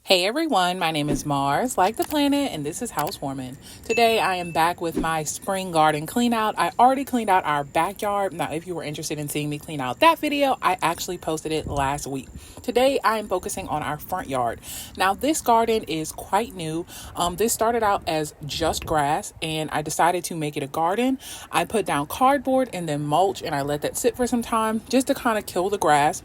Hey everyone, my name is Mars, like the planet, and this is Housewarming. Today I am back with my spring garden clean out. I already cleaned out our backyard. Now, if you were interested in seeing me clean out that video, I actually posted it last week. Today I am focusing on our front yard. Now, this garden is quite new. This started out as just grass, and I decided to make it a garden. I put down cardboard and then mulch, and I let that sit for some time just to kind of kill the grass.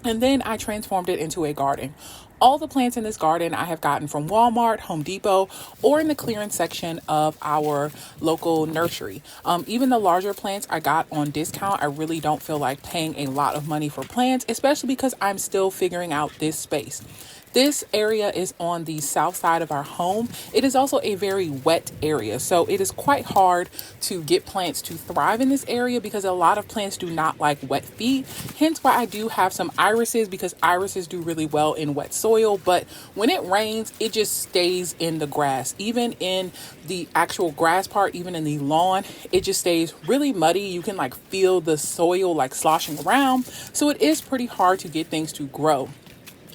And then I transformed it into a garden. All the plants in this garden I have gotten from Walmart, Home Depot, or in the clearance section of our local nursery. Even the larger plants I got on discount. I really don't feel like paying a lot of money for plants, especially because I'm still figuring out this space. This area is on the south side of our home. It is also a very wet area, so it is quite hard to get plants to thrive in this area because a lot of plants do not like wet feet. Hence why I do have some irises, because irises do really well in wet soil, but when it rains, it just stays in the grass. Even in the actual grass part, even in the lawn, it just stays really muddy. You can like feel the soil like sloshing around. So it is pretty hard to get things to grow.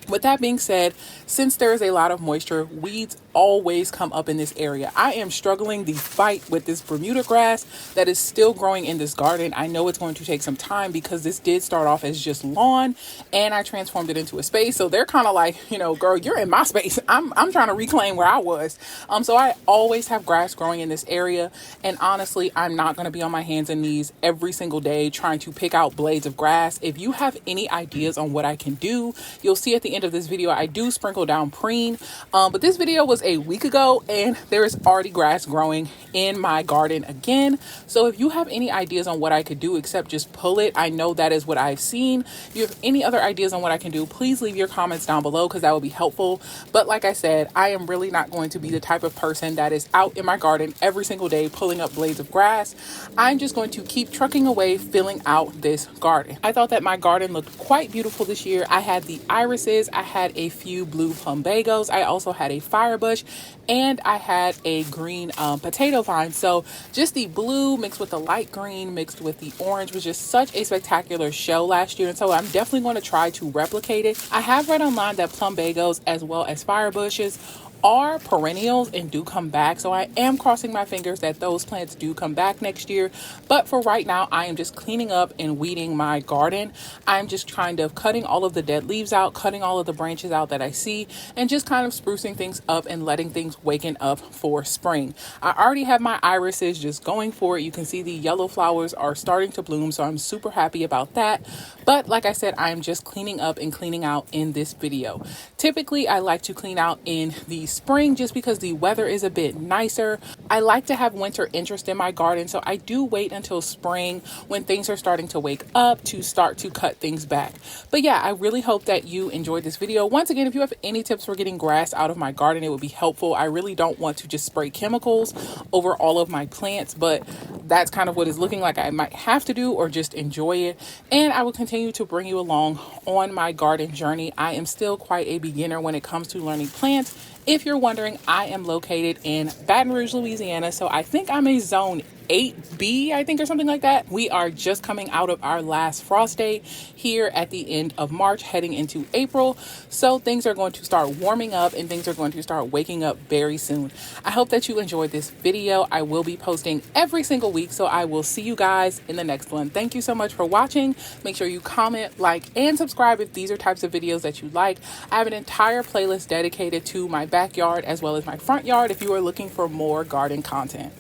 With that being said, since there is a lot of moisture, weeds always come up in this area. I am struggling the fight with this Bermuda grass that is still growing in this garden. I know it's going to take some time because this did start off as just lawn and I transformed it into a space. So they're kind of like, girl, you're in my space. I'm trying to reclaim where I was. So I always have grass growing in this area. And honestly, I'm not going to be on my hands and knees every single day trying to pick out blades of grass. If you have any ideas on what I can do, you'll see at the end of this video, I do sprinkle down preen. But this video was a week ago and there is already grass growing in my garden again. So if you have any ideas on what I could do except just pull it, I know that is what I've seen. If you have any other ideas on what I can do, please leave your comments down below because that will be helpful. But like I said, I am really not going to be the type of person that is out in my garden every single day pulling up blades of grass. I'm just going to keep trucking away, filling out this garden. I thought that my garden looked quite beautiful this year. I had the irises, I had a few blue plumbagos, I also had a firebush, and I had a green potato vine. So just the blue mixed with the light green mixed with the orange was just such a spectacular show last year. And so I'm definitely going to try to replicate it. I have read online that plumbagos as well as firebushes are perennials and do come back. So I am crossing my fingers that those plants do come back next year. But for right now, I am just cleaning up and weeding my garden. I'm just kind of cutting all of the dead leaves out, cutting all of the branches out that I see, and just kind of sprucing things up and letting things waken up for spring. I already have my irises just going for it. You can see the yellow flowers are starting to bloom, so I'm super happy about that. But like I said, I'm just cleaning up and cleaning out in this video. Typically, I like to clean out in the spring just because the weather is a bit nicer. I like to have winter interest in my garden, so I do wait until spring when things are starting to wake up to start to cut things back. But yeah, I really hope that you enjoyed this video. Once again, if you have any tips for getting grass out of my garden, it would be helpful. I really don't want to just spray chemicals over all of my plants, but that's kind of what it's looking like I might have to do, or just enjoy it. And I will continue to bring you along on my garden journey. I am still quite a beginner when it comes to learning plants. If you're wondering, I am located in Baton Rouge, Louisiana. So I think I'm a zone 8B, I think, or something like that. We are just coming out of our last frost day here at the end of March, heading into April. So things are going to start warming up and things are going to start waking up very soon. I hope that you enjoyed this video. I will be posting every single week, so I will see you guys in the next one. Thank you so much for watching. Make sure you comment, like, and subscribe if these are types of videos that you like. I have an entire playlist dedicated to my backyard as well as my front yard if you are looking for more garden content.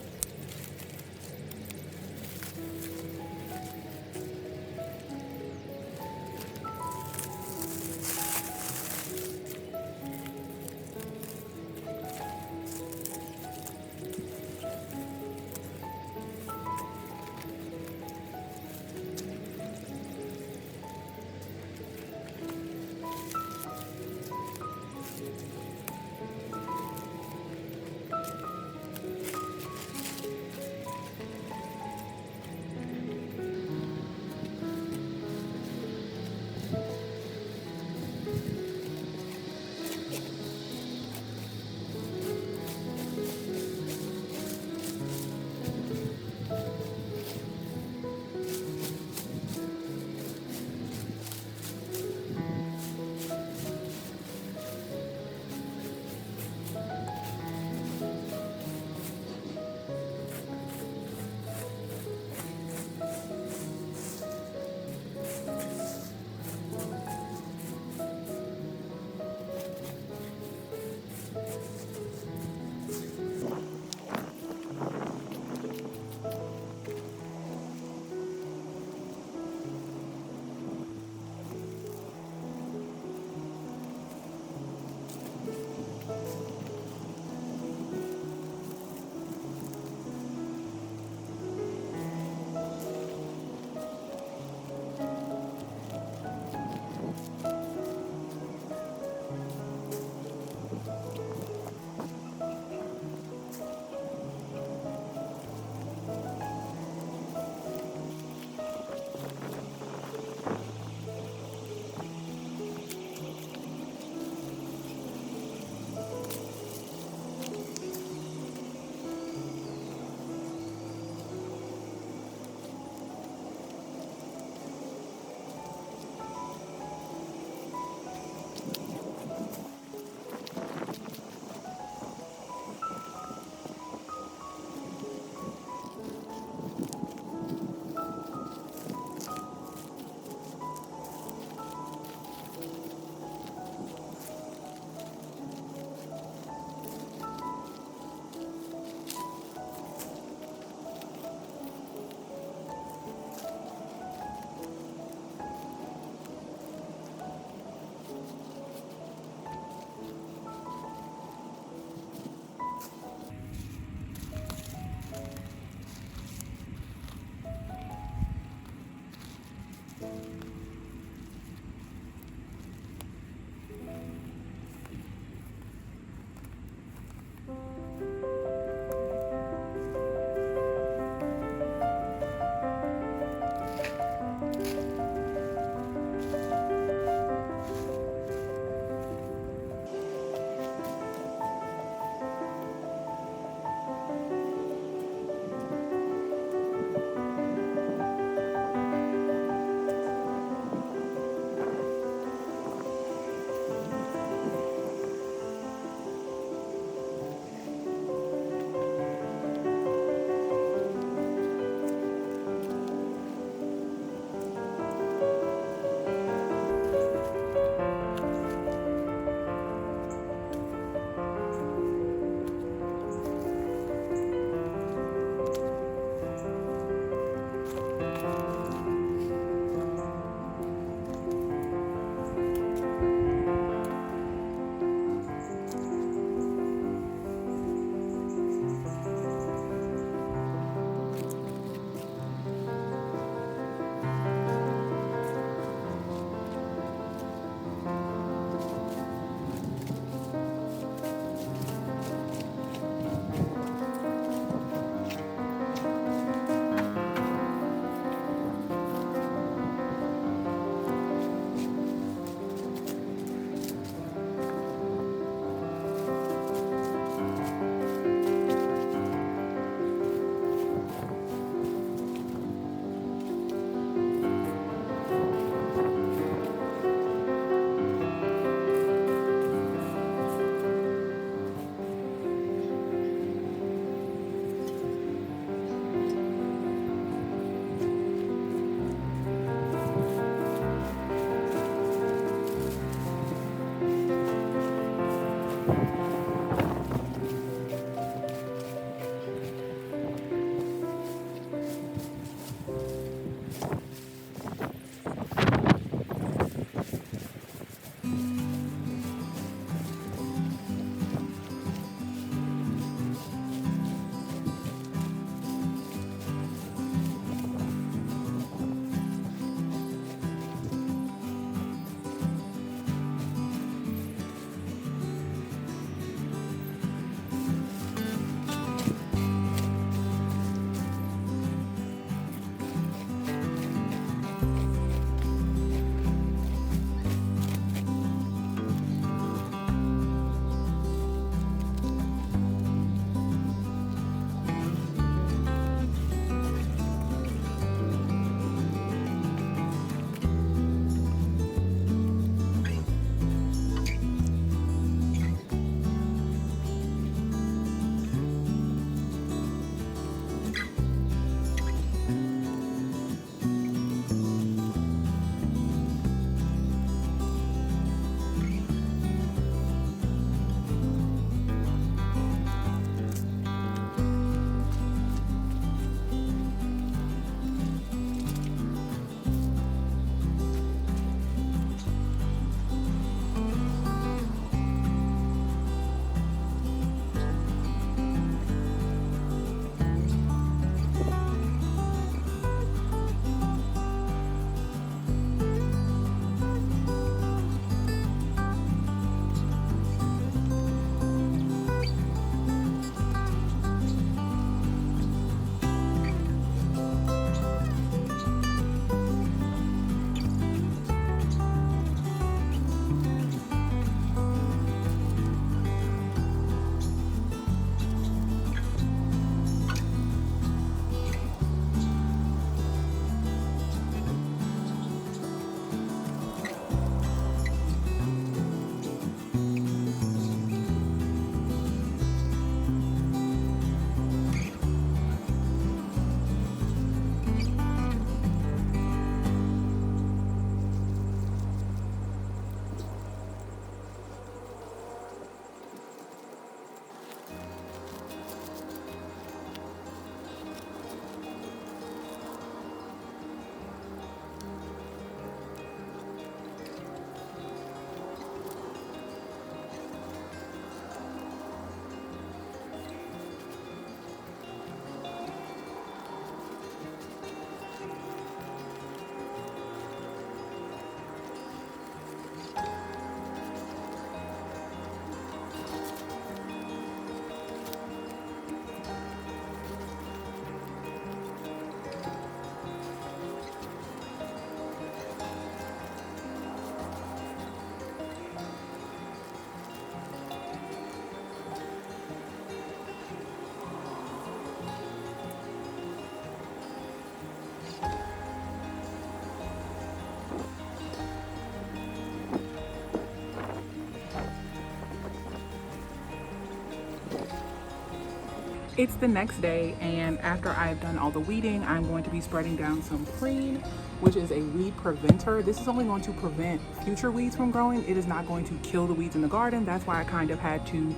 It's the next day, and after I've done all the weeding, I'm going to be spreading down some Preen, which is a weed preventer. This is only going to prevent future weeds from growing. It is not going to kill the weeds in the garden. That's why I kind of had to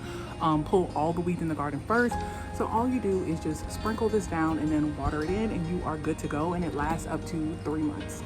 pull all the weeds in the garden first. So all you do is just sprinkle this down and then water it in, and you are good to go, and it lasts up to 3 months.